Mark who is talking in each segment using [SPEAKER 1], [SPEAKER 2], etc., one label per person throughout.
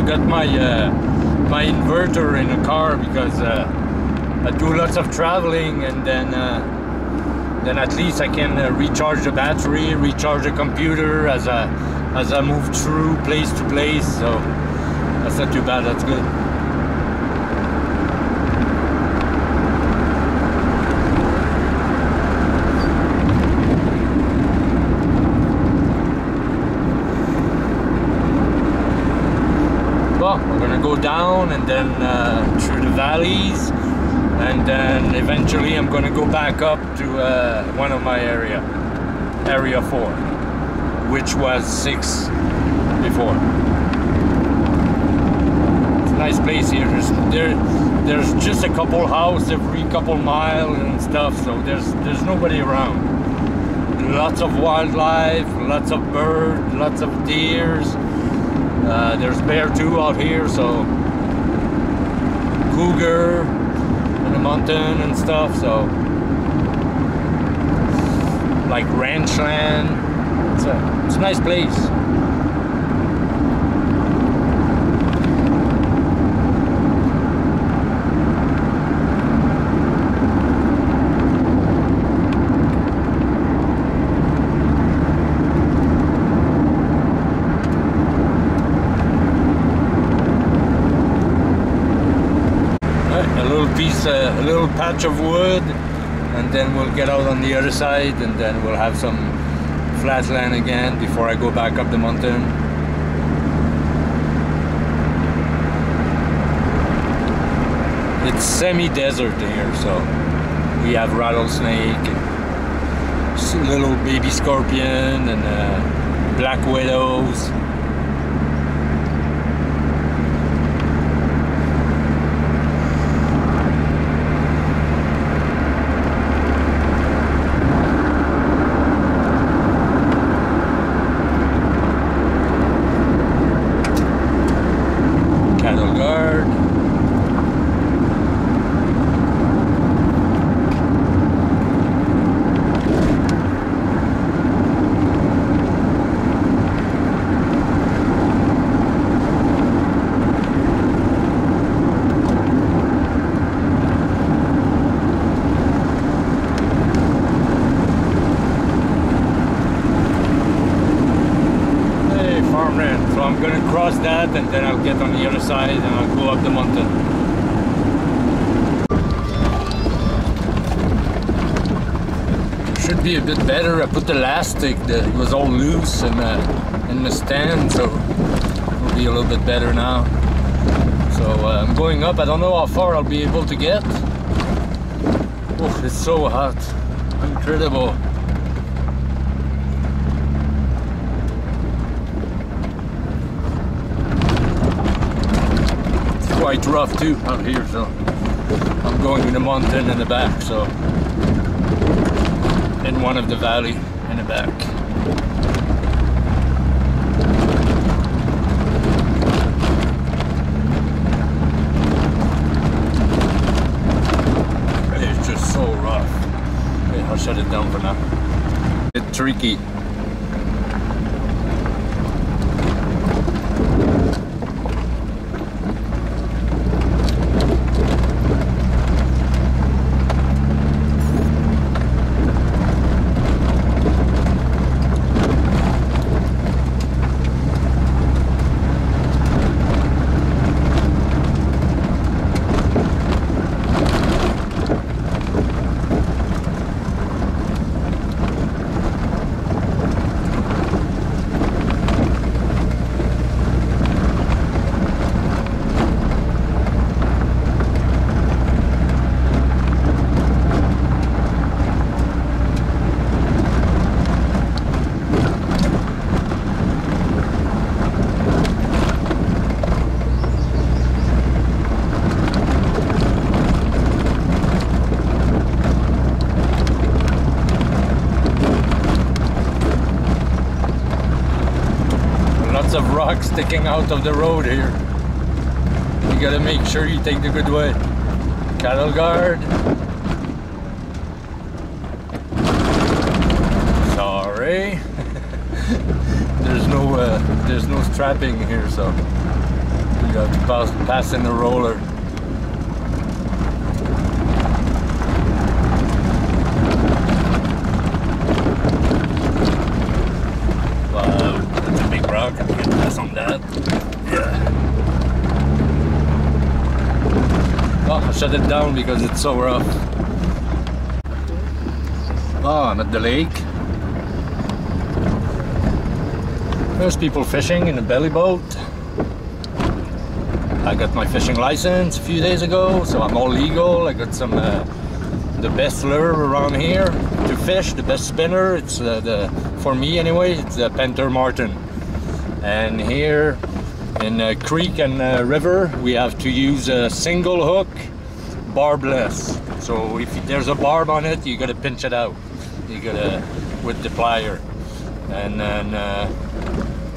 [SPEAKER 1] got my my inverter in the car because I do lots of traveling, and then at least I can recharge the battery, recharge the computer as I move through place to place. So that's not too bad. That's good. Well, we're gonna go down and then through the valleys, and then eventually I'm gonna go back up to one of my area 4, which was 6 before. It's a nice place here. There's just a couple houses every couple miles and stuff, so there's nobody around. Lots of wildlife, lots of birds, lots of deers. There's bear too out here, so cougar in the mountain and stuff, so like ranch land. It's a nice place. A little patch of wood, and then we'll get out on the other side, and then we'll have some flat land again before I go back up the mountain. It's semi-desert here, so we have rattlesnake, and little baby scorpion, and black widows. I'm gonna cross that, and then I'll get on the other side and I'll go up the mountain. Should be a bit better. I put the elastic, it was all loose in the stand, so it'll be a little bit better now. So I'm going up. I don't know how far I'll be able to get. Oh, it's so hot. Incredible. Quite rough too out here, so I'm going in the mountain in the back, so in one of the valley in the back. It's just so rough. Okay, I'll shut it down for now. It's tricky. Of rocks sticking out of the road here. You gotta make sure you take the good way. Cattle guard. Sorry. there's no strapping here, so You have to pass in the roller. Wow, that's a big rock. I can pass on that. Yeah. Oh, I shut it down because it's so rough. Oh, I'm at the lake. There's people fishing in a belly boat. I got my fishing license a few days ago, so I'm all legal. I got some the best lure around here to fish, the best spinner. It's for me anyway, it's the Panther Martin. And here in creek and river, we have to use a single hook, barbless. So if there's a barb on it, you gotta pinch it out. You gotta with the plier. And then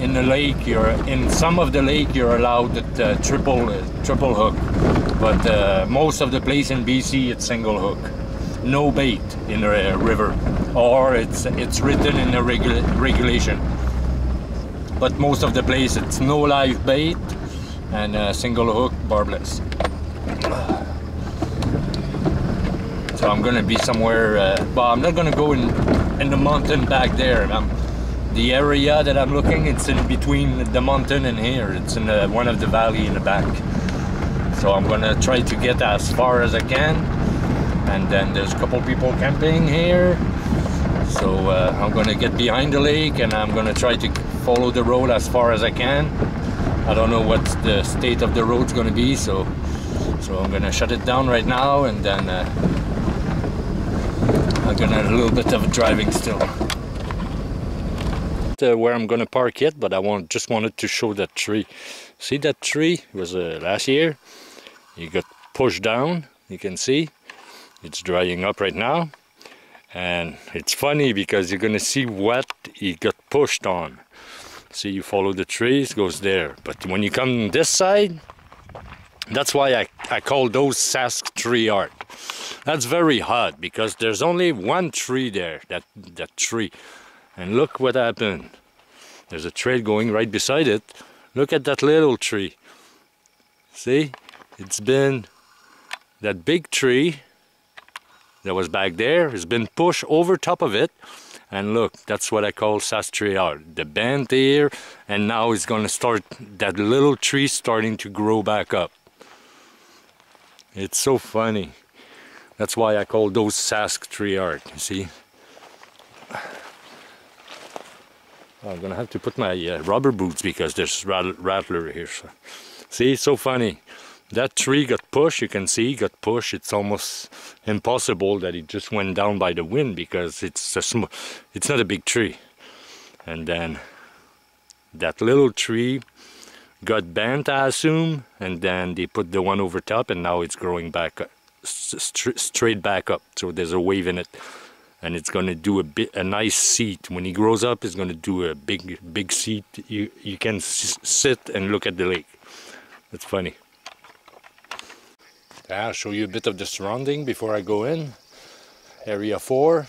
[SPEAKER 1] in the lake, in some of the lake, you're allowed the triple hook, but most of the place in BC, it's single hook. No bait in the river, or it's written in the regulation. But most of the place, it's no live bait and single hook, barbless. So I'm gonna be somewhere, but I'm not gonna go in the mountain back there. The area that I'm looking, it's in between the mountain and here. It's in one of the valley in the back. So I'm gonna try to get as far as I can. And then there's a couple people camping here. So I'm gonna get behind the lake and I'm gonna try to follow the road as far as I can. I don't know what the state of the road's gonna be, so I'm gonna shut it down right now, and then I'm gonna have a little bit of driving still. Where I'm gonna park it, but I just wanted to show that tree. See that tree? It was last year. It got pushed down. You can see it's drying up right now, and it's funny because you're gonna see what it got pushed on. See, you follow the trees, goes there. But when you come this side, that's why I call those Sasq tree art. That's very hard because there's only one tree there. That tree. And look what happened. There's a trail going right beside it. Look at that little tree. See? It's been that big tree that was back there has been pushed over top of it. And look, that's what I call Sasq tree art. The bend here, and now it's gonna start, that little tree starting to grow back up. It's so funny. That's why I call those Sasq tree art, you see? I'm gonna have to put my rubber boots because there's rattler here. So. See, so funny. That tree got pushed, you can see, got pushed. It's almost impossible that it just went down by the wind because it's not a big tree. And then that little tree got bent, I assume, and then they put the one over top, and now it's growing back straight back up. So there's a wave in it. And it's going to do a nice seat. When he grows up, it's going to do a big seat. You can sit and look at the lake. It's funny. I'll show you a bit of the surrounding before I go in. Area 4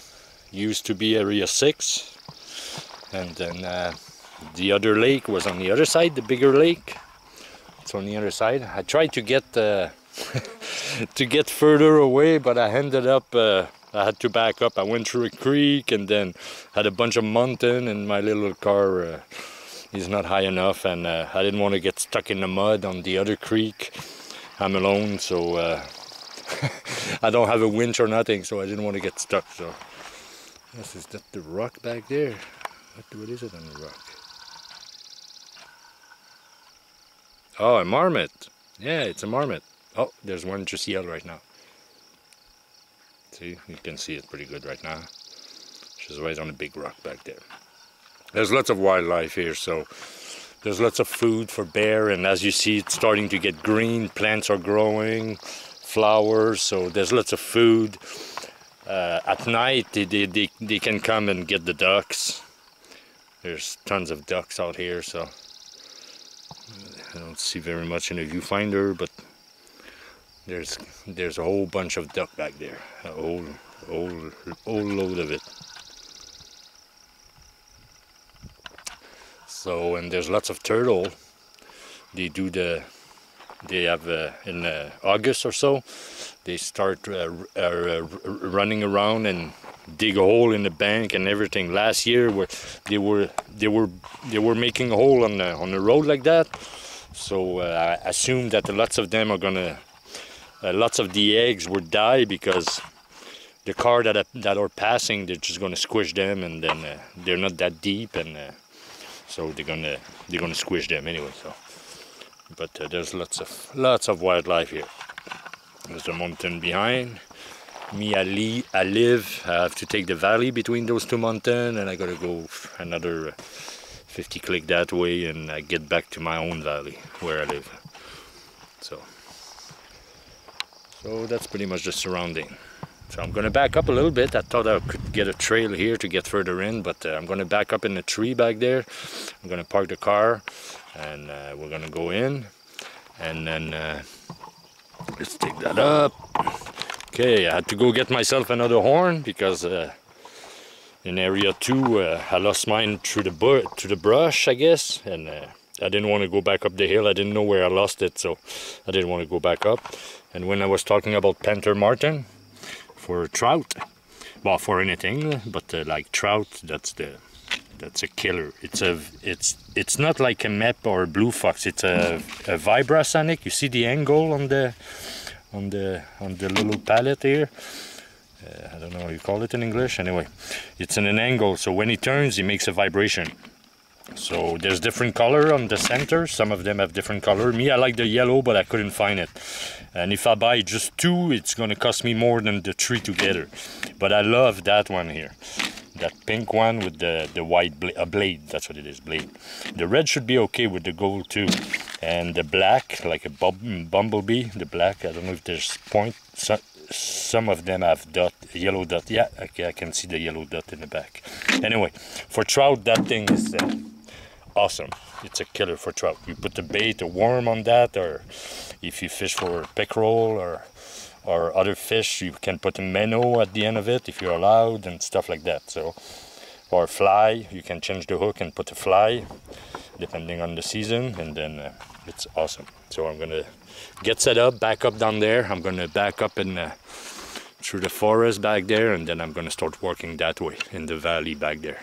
[SPEAKER 1] used to be Area 6. And then the other lake was on the other side, the bigger lake. It's on the other side. I tried to get to get further away, but I ended up I had to back up. I went through a creek and then had a bunch of mountain, and my little car is not high enough, and I didn't want to get stuck in the mud on the other creek. I'm alone, so I don't have a winch or nothing, so I didn't want to get stuck. So yes, is that the rock back there? What is it on the rock? Oh, a marmot. Yeah, it's a marmot. Oh, there's one to see out right now. See, you can see it pretty good right now. She's right on a big rock back there. There's lots of wildlife here, so there's lots of food for bear, and as you see, it's starting to get green. Plants are growing, flowers, so there's lots of food. At night, they can come and get the ducks. There's tons of ducks out here, so I don't see very much in the viewfinder, but there's a whole bunch of duck back there, a whole load of it. So, and there's lots of turtle. They do They have in August or so, they start running around and dig a hole in the bank and everything. Last year, where they were making a hole on the road like that. So I assume that lots of them are gonna, lots of the eggs will die because the car that are passing, they're just gonna squish them, and then they're not that deep, and so they're gonna squish them anyway. So, but there's lots of wildlife here. There's a mountain behind me. I live. I have to take the valley between those two mountains, and I gotta go another 50 click that way, and I get back to my own valley where I live. So that's pretty much the surrounding. So I'm gonna back up a little bit. I thought I could get a trail here to get further in, but I'm gonna back up in the tree back there. I'm gonna park the car, and we're gonna go in, and then let's take that up. Okay, I had to go get myself another horn because in area 2 I lost mine through the brush, I guess, and I didn't want to go back up the hill. I didn't know where I lost it, so I didn't want to go back up. And when I was talking about panther marten for trout, well, for anything, but like trout, that's a killer. It's not like a map or a blue fox. It's a vibra scenic. You see the angle on the little palette here. I don't know how you call it in English. Anyway, it's in an angle, so when he turns, he makes a vibration. So there's different color on the center. Some of them have different color. Me, I like the yellow, but I couldn't find it. And if I buy just 2, it's gonna cost me more than the 3 together. But I love that one here. That pink one with the white blade. That's what it is, blade. The red should be okay with the gold too. And the black, like a bumblebee, the black, I don't know if there's point. Some of them have yellow dot. Yeah, okay, I can see the yellow dot in the back. Anyway, for trout, that thing is awesome. It's a killer for trout. You put the bait, a worm on that, or if you fish for pickerel or other fish, you can put a minnow at the end of it if you're allowed, and stuff like that. So, or fly, you can change the hook and put a fly depending on the season, and then it's awesome. So I'm gonna get set up, back up down there. I'm gonna back up in through the forest back there, and then I'm gonna start walking that way in the valley back there.